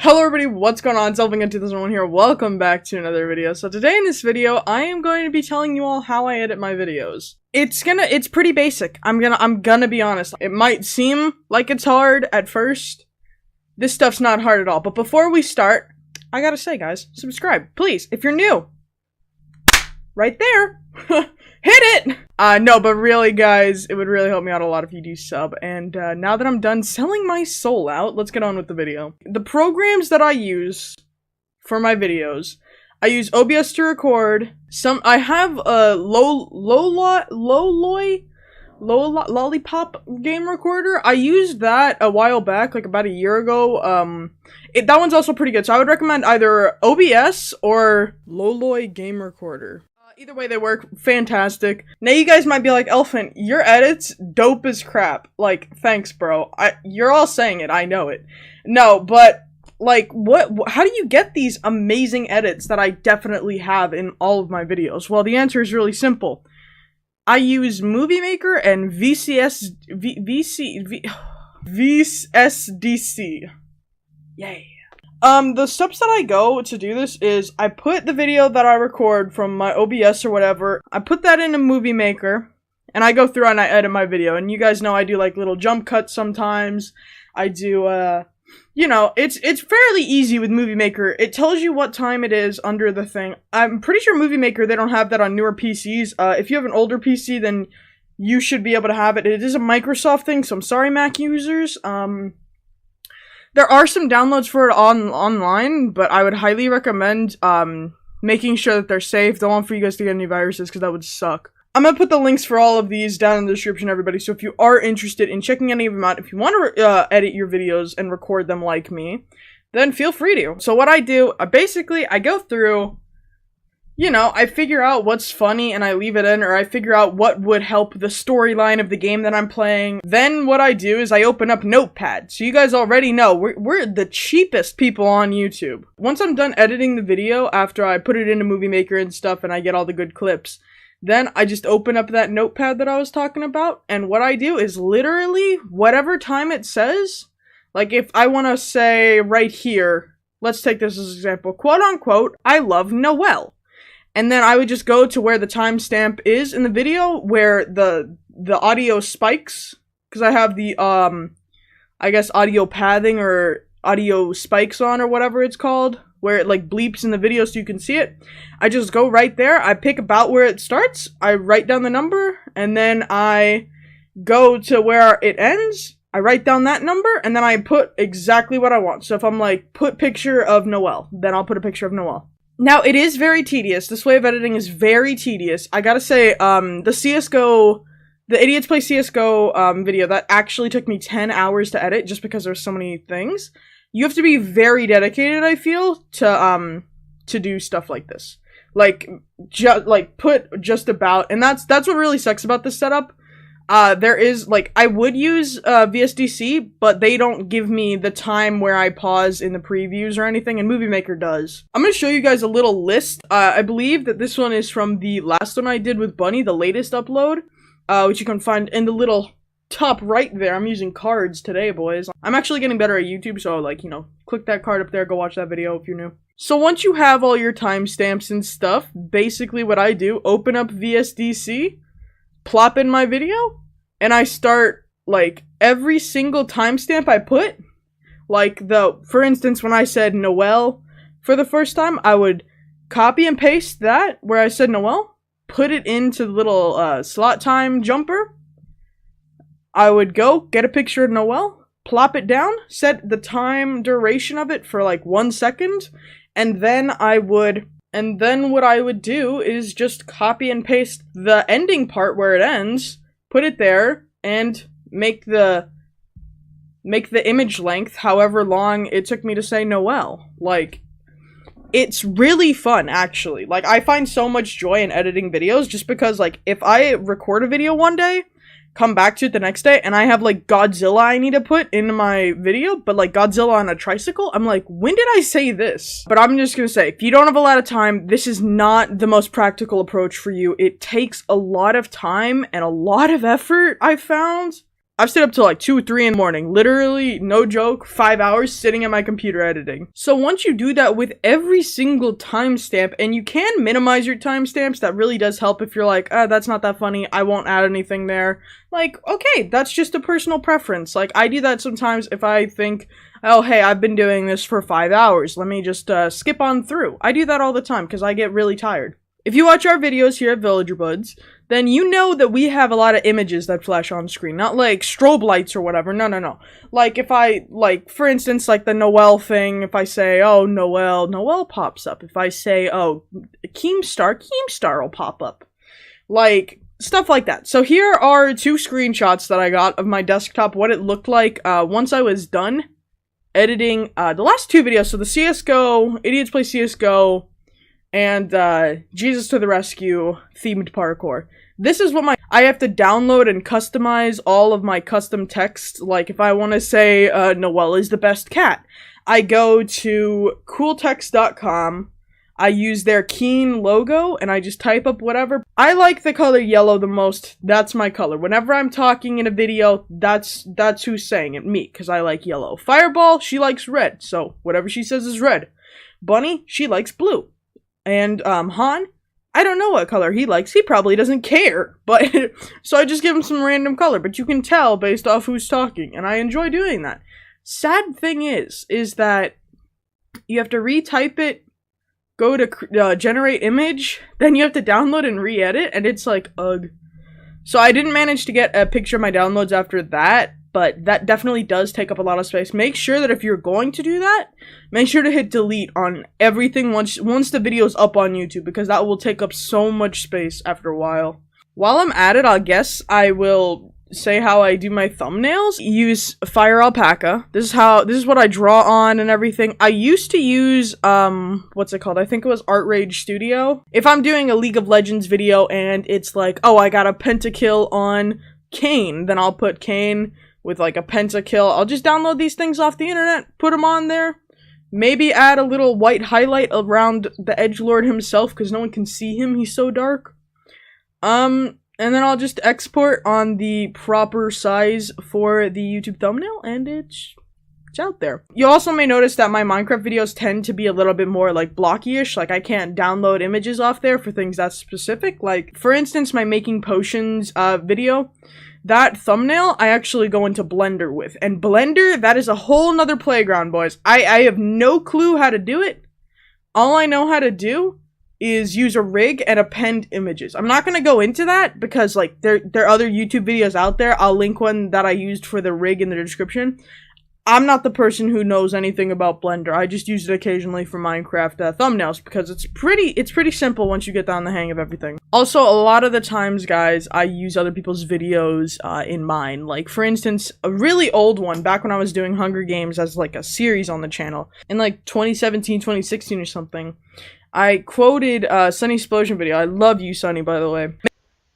Hello everybody, what's going on? Zelving2001 here. Welcome back to another video. So today in this video, I am going to be telling you all how I edit my videos. It's pretty basic. I'm gonna be honest. It might seem like it's hard at first. This stuff's not hard at all. But before we start, I gotta say guys, subscribe, please, if you're new. Right there. Hit it! No, but really guys, it would really help me out a lot if you do sub. And now that I'm done selling my soul out, let's get on with the video. The programs that I use for my videos, I use OBS to record. I have a lollipop game recorder. I used that a while back, like about a year ago. That one's also pretty good. So I would recommend either OBS or Loloi game recorder. Either way, they work fantastic. Now you guys might be like, Elfin, your edits dope as crap. Like, thanks, bro. You're all saying it. I know it. No, but like, how do you get these amazing edits that I definitely have in all of my videos? Well, the answer is really simple. I use Movie Maker and VSDC. Yay. The steps that I go to do this is I put the video that I record from my OBS or whatever, I put that in a Movie Maker, and I go through and I edit my video. And you guys know I do like little jump cuts sometimes. I do, you know, it's fairly easy with Movie Maker. It tells you what time it is under the thing. I'm pretty sure Movie Maker, they don't have that on newer PCs. If you have an older PC, then you should be able to have it. It is a Microsoft thing, so I'm sorry, Mac users. There are some downloads for it online, but I would highly recommend making sure that they're safe. Don't want for you guys to get any viruses, because that would suck. I'm gonna put the links for all of these down in the description, everybody, so if you are interested in checking any of them out, if you want to edit your videos and record them like me, then feel free to. So what I do, basically, I go through, you know, I figure out what's funny and I leave it in, or I figure out what would help the storyline of the game that I'm playing. Then what I do is I open up Notepad. So you guys already know, we're the cheapest people on YouTube. Once I'm done editing the video, after I put it into Movie Maker and stuff and I get all the good clips, then I just open up that Notepad that I was talking about, and what I do is literally whatever time it says, like if I want to say right here, let's take this as an example, quote unquote, I love Noel. And then I would just go to where the timestamp is in the video, where the audio spikes, because I have the, I guess audio pathing or audio spikes on, or whatever it's called, where it like bleeps in the video so you can see it. I just go right there, I pick about where it starts, I write down the number, and then I go to where it ends, I write down that number, and then I put exactly what I want. So if I'm like, put picture of Noel, then I'll put a picture of Noel. Now, it is very tedious. This way of editing is very tedious. I gotta say, the CSGO, the Idiots Play CSGO, video, that actually took me 10 hours to edit, just because there's so many things. You have to be very dedicated, I feel, to do stuff like this. Like, put just about, and that's what really sucks about this setup. There is, like, I would use, VSDC, but they don't give me the time where I pause in the previews or anything, and Movie Maker does. I'm gonna show you guys a little list. I believe that this one is from the last one I did with Bunny, the latest upload, which you can find in the little top right there. I'm using cards today, boys. I'm actually getting better at YouTube, so, like, you know, click that card up there, go watch that video if you're new. So once you have all your timestamps and stuff, basically what I do, open up VSDC, plop in my video, and I start, like, every single timestamp I put, like, for instance, when I said Noel for the first time, I would copy and paste that, where I said Noel, put it into the little, slot time jumper. I would go, get a picture of Noel, plop it down, set the time duration of it for, like, 1 second, and then what I would do is just copy and paste the ending part where it ends, put it there, and make the image length however long it took me to say Noel. Like, it's really fun, actually. Like, I find so much joy in editing videos, just because, like, if I record a video one day, come back to it the next day, and I have, like, Godzilla I need to put into my video, but, like, Godzilla on a tricycle, I'm like, when did I say this? But I'm just gonna say, if you don't have a lot of time, this is not the most practical approach for you. It takes a lot of time and a lot of effort, I found. I've stayed up till like 2 or 3 in the morning. Literally, no joke, 5 hours sitting at my computer editing. So once you do that with every single timestamp, and you can minimize your timestamps, that really does help if you're like, that's not that funny, I won't add anything there. Like, okay, that's just a personal preference. Like, I do that sometimes if I think, oh, hey, I've been doing this for 5 hours, let me just skip on through. I do that all the time because I get really tired. If you watch our videos here at Villager Buds, then you know that we have a lot of images that flash on screen. Not like strobe lights or whatever. No. Like if I, like, for instance, like the Noel thing, if I say, oh, Noel pops up. If I say, oh, Keemstar will pop up. Like, stuff like that. So here are 2 screenshots that I got of my desktop, what it looked like once I was done editing the last 2 videos. So the CSGO, Idiots Play CSGO, and Jesus to the Rescue themed parkour. This is what I have to download and customize all of my custom text. Like if I want to say Noel is the best cat, I go to cooltext.com, I use their Keen logo, and I just type up whatever. I like the color yellow the most. That's my color. Whenever I'm talking in a video, that's who's saying it, me, because I like yellow. Fireball, she likes red, so whatever she says is red. Bunny, she likes blue. And, Han, I don't know what color he likes. He probably doesn't care. But, so I just give him some random color. But you can tell based off who's talking. And I enjoy doing that. Sad thing is that you have to retype it, go to generate image, then you have to download and re-edit. And it's like, ugh. So I didn't manage to get a picture of my downloads after that. But that definitely does take up a lot of space. Make sure that if you're going to do that, make sure to hit delete on everything once the video's up on YouTube, because that will take up so much space after a while. While I'm at it, I guess I will say how I do my thumbnails. Use Fire Alpaca. This is what I draw on and everything. I used to use what's it called? I think it was Art Rage Studio. If I'm doing a League of Legends video and it's like, oh, I got a pentakill on Kane, then I'll put Kane with like a pentakill. I'll just download these things off the internet, put them on there, maybe add a little white highlight around the edgelord himself because no one can see him, he's so dark. And then I'll just export on the proper size for the YouTube thumbnail, and it's out there. You also may notice that my Minecraft videos tend to be a little bit more like blocky-ish, like I can't download images off there for things that specific. Like, for instance, my Making Potions video, that thumbnail I actually go into Blender with. And Blender, that is a whole nother playground, boys. I have no clue how to do it. All I know how to do is use a rig and append images. I'm not gonna go into that because like there are other YouTube videos out there. I'll link one that I used for the rig in the description. I'm not the person who knows anything about Blender. I just use it occasionally for Minecraft thumbnails because it's pretty simple once you get down the hang of everything. Also, a lot of the times, guys, I use other people's videos in mine. Like, for instance, a really old one, back when I was doing Hunger Games as like a series on the channel, in like 2017, 2016 or something, I quoted Sunny's Explosion video. I love you, Sunny, by the way.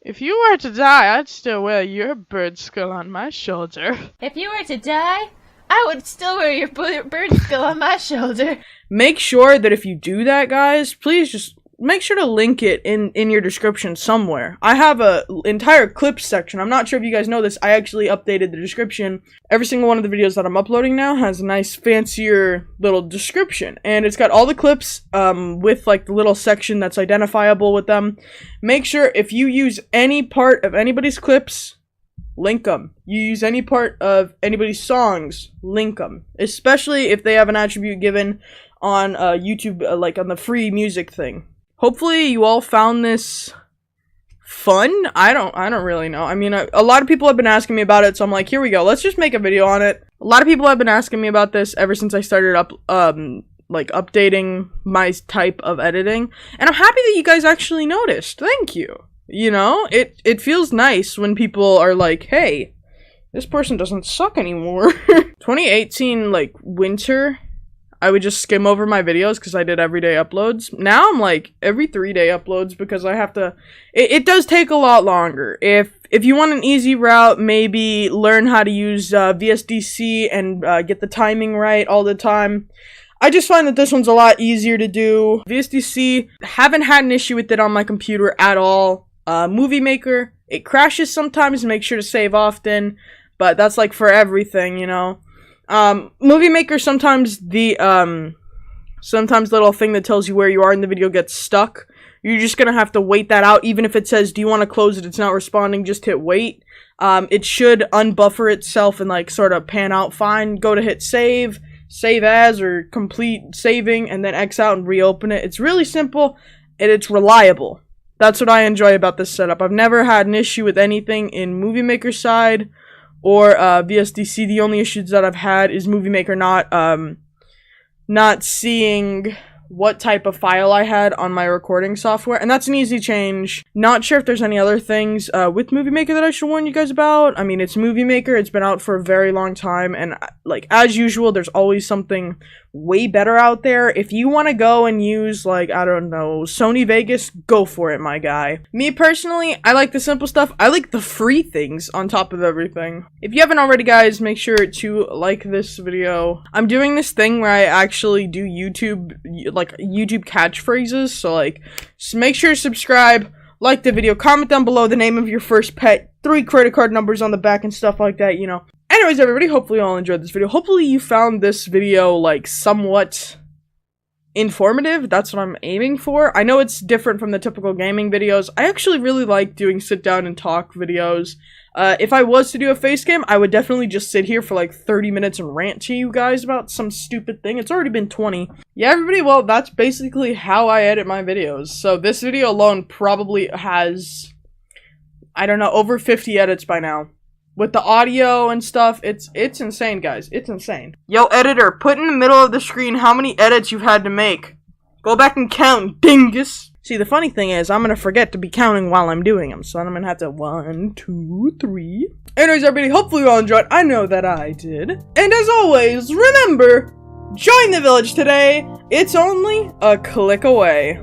If you were to die, I'd still wear your bird skull on my shoulder. If you were to die, I would still wear your bird skull on my shoulder. Make sure that if you do that, guys, please just make sure to link it in your description somewhere. I have a entire clips section. I'm not sure if you guys know this. I actually updated the description. Every single one of the videos that I'm uploading now has a nice fancier little description. And it's got all the clips with like the little section that's identifiable with them. Make sure if you use any part of anybody's clips, link them. You use any part of anybody's songs, link them. Especially if they have an attribute given on YouTube, like on the free music thing. Hopefully you all found this fun. I don't really know. I mean, a lot of people have been asking me about it, so I'm like, here we go. Let's just make a video on it. A lot of people have been asking me about this ever since I started like updating my type of editing, and I'm happy that you guys actually noticed. Thank you. You know, it feels nice when people are like, hey, this person doesn't suck anymore. 2018, like, winter, I would just skim over my videos because I did everyday uploads. Now I'm like, every 3-day uploads because I have to, it does take a lot longer. If you want an easy route, maybe learn how to use VSDC and get the timing right all the time. I just find that this one's a lot easier to do. VSDC, haven't had an issue with it on my computer at all. Movie Maker, it crashes sometimes, make sure to save often. but that's like for everything, you know. Movie Maker, sometimes sometimes little thing that tells you where you are in the video gets stuck. You're just gonna have to wait that out. Even if it says, do you want to close it, it's not responding, just hit wait. It should unbuffer itself and like sort of pan out fine. Go to hit save as, or complete saving, and then X out and reopen it. It's really simple, and it's reliable. That's what I enjoy about this setup. I've never had an issue with anything in Movie Maker side or VSDC. The only issues that I've had is Movie Maker not seeing what type of file I had on my recording software, and that's an easy change. Not sure if there's any other things with Movie Maker that I should warn you guys about. I mean, it's Movie Maker, it's been out for a very long time, and like as usual, there's always something way better out there. If you want to go and use, like, I don't know, Sony Vegas, go for it, my guy. Me personally, I like the simple stuff. I like the free things on top of everything. If you haven't already, guys, make sure to like this video. I'm doing this thing where I actually do YouTube catchphrases, so like, just make sure to subscribe, like the video, comment down below the name of your first pet, 3 credit card numbers on the back and stuff like that, you know. Anyways, everybody, hopefully you all enjoyed this video. Hopefully you found this video, like, somewhat informative. That's what I'm aiming for. I know it's different from the typical gaming videos. I actually really like doing sit down and talk videos. If I was to do a face cam, I would definitely just sit here for like 30 minutes and rant to you guys about some stupid thing. It's already been 20. Yeah, everybody, well, that's basically how I edit my videos. So this video alone probably has, I don't know, over 50 edits by now. With the audio and stuff, it's insane, guys. It's insane. Yo, editor, put in the middle of the screen how many edits you've had to make. Go back and count, dingus. See, the funny thing is, I'm gonna forget to be counting while I'm doing them, so I'm gonna have to 1, 2, 3. Anyways, everybody, hopefully you all enjoyed. I know that I did. And as always, remember, join the village today. It's only a click away.